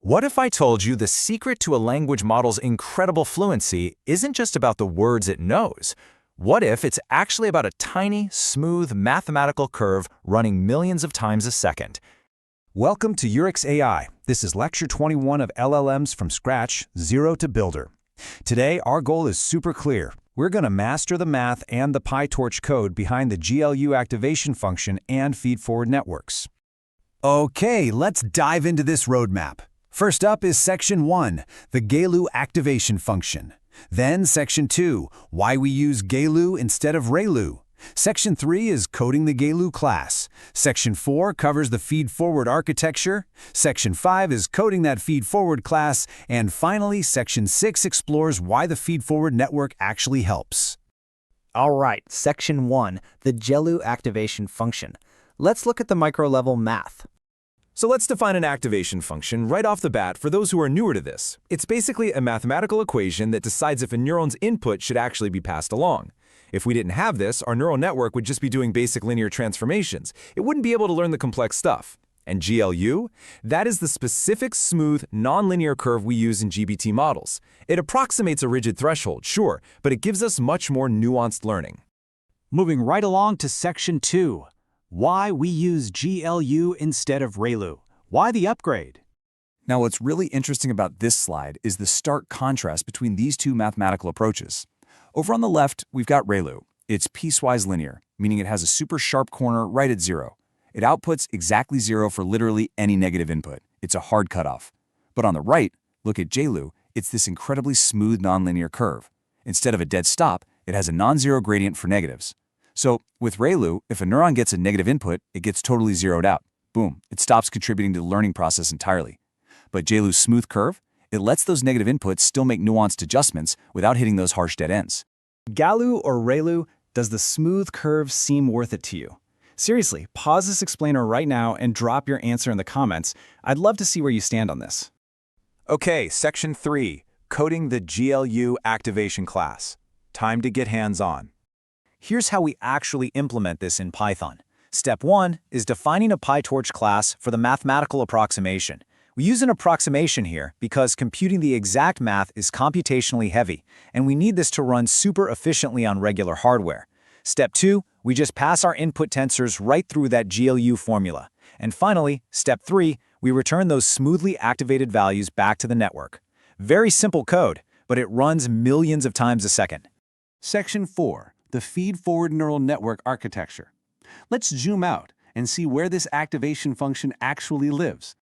What if I told you the secret to a language model's incredible fluency isn't just about the words it knows? What if it's actually about a tiny, smooth mathematical curve running millions of times a second? Welcome to Yurix AI. This is Lecture 21 of LLMs from scratch, zero to builder. Today, our goal is super clear. We're going to master the math and the PyTorch code behind the GELU activation function and feed-forward networks. Okay, let's dive into this roadmap. First up is Section 1, the GELU activation function. Then Section 2, why we use GELU instead of ReLU. Section 3 is coding the GELU class. Section 4 covers the feed-forward architecture. Section 5 is coding that feed-forward class. And finally, Section 6 explores why the feed-forward network actually helps. All right, Section 1, the GELU activation function. Let's look at the micro-level math. So let's define an activation function right off the bat for those who are newer to this. It's basically a mathematical equation that decides if a neuron's input should actually be passed along. If we didn't have this, our neural network would just be doing basic linear transformations. It wouldn't be able to learn the complex stuff. And GELU? That is the specific, smooth, nonlinear curve we use in GPT models. It approximates a rigid threshold, sure, but it gives us much more nuanced learning. Moving right along to Section 2. Why we use GELU instead of ReLU. Why the upgrade? Now, what's really interesting about this slide is the stark contrast between these two mathematical approaches. Over on the left, we've got ReLU. It's piecewise linear, meaning it has a super sharp corner right at 0. It outputs exactly 0 for literally any negative input. It's a hard cutoff. But on the right, look at GELU. It's this incredibly smooth nonlinear curve. Instead of a dead stop, it has a non-zero gradient for negatives. So with ReLU, if a neuron gets a negative input, it gets totally zeroed out. Boom, it stops contributing to the learning process entirely. But GELU's smooth curve, it lets those negative inputs still make nuanced adjustments without hitting those harsh dead ends. GELU or ReLU, does the smooth curve seem worth it to you? Seriously, pause this explainer right now and drop your answer in the comments. I'd love to see where you stand on this. Okay, Section 3, coding the GELU activation class. Time to get hands-on. Here's how we actually implement this in Python. Step 1 is defining a PyTorch class for the mathematical approximation. We use an approximation here because computing the exact math is computationally heavy, and we need this to run super efficiently on regular hardware. Step 2, we just pass our input tensors right through that GELU formula. And finally, Step 3, we return those smoothly activated values back to the network. Very simple code, but it runs millions of times a second. Section 4. The feed-forward neural network architecture. Let's zoom out and see where this activation function actually lives.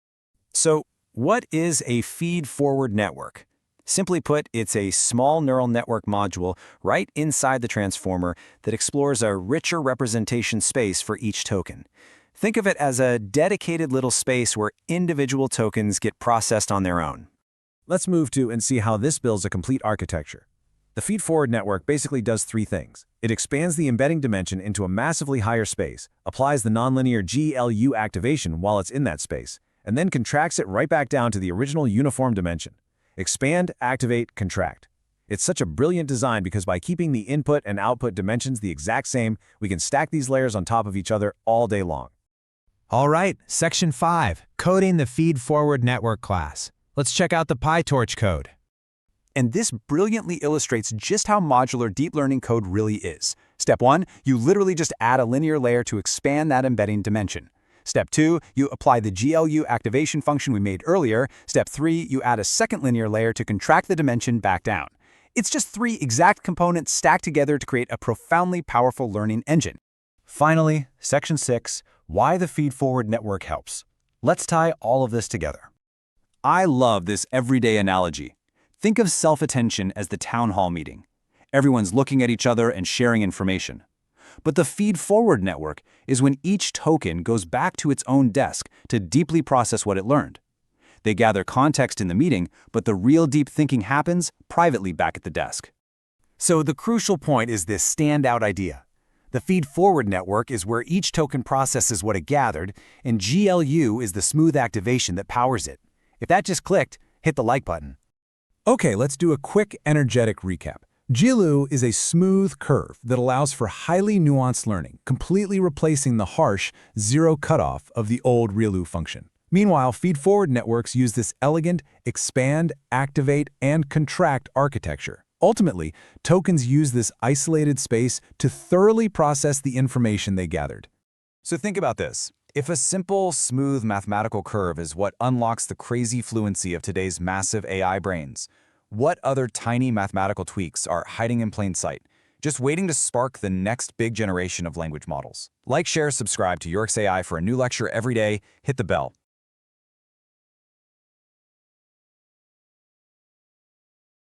So, what is a feed-forward network? Simply put, it's a small neural network module right inside the transformer that explores a richer representation space for each token. Think of it as a dedicated little space where individual tokens get processed on their own. Let's move to and see how this builds a complete architecture. The feed-forward network basically does three things. It expands the embedding dimension into a massively higher space, applies the nonlinear GELU activation while it's in that space, and then contracts it right back down to the original uniform dimension. Expand, activate, contract. It's such a brilliant design because by keeping the input and output dimensions the exact same, we can stack these layers on top of each other all day long. All right, Section 5, coding the feed-forward network class. Let's check out the PyTorch code. And this brilliantly illustrates just how modular deep learning code really is. Step 1, you literally just add a linear layer to expand that embedding dimension. Step 2, you apply the GELU activation function we made earlier. Step 3, you add a second linear layer to contract the dimension back down. It's just 3 exact components stacked together to create a profoundly powerful learning engine. Finally, Section 6, why the feed-forward network helps. Let's tie all of this together. I love this everyday analogy. Think of self-attention as the town hall meeting. Everyone's looking at each other and sharing information. But the feed-forward network is when each token goes back to its own desk to deeply process what it learned. They gather context in the meeting, but the real deep thinking happens privately back at the desk. So the crucial point is this standout idea. The feed-forward network is where each token processes what it gathered, and GELU is the smooth activation that powers it. If that just clicked, hit the like button. Okay, let's do a quick energetic recap. GELU is a smooth curve that allows for highly nuanced learning, completely replacing the harsh zero cutoff of the old ReLU function. Meanwhile, feed-forward networks use this elegant expand, activate, and contract architecture. Ultimately, tokens use this isolated space to thoroughly process the information they gathered. So think about this. If a simple, smooth mathematical curve is what unlocks the crazy fluency of today's massive AI brains, what other tiny mathematical tweaks are hiding in plain sight, just waiting to spark the next big generation of language models? Like, share, subscribe to Yurix AI for a new lecture every day. Hit the bell.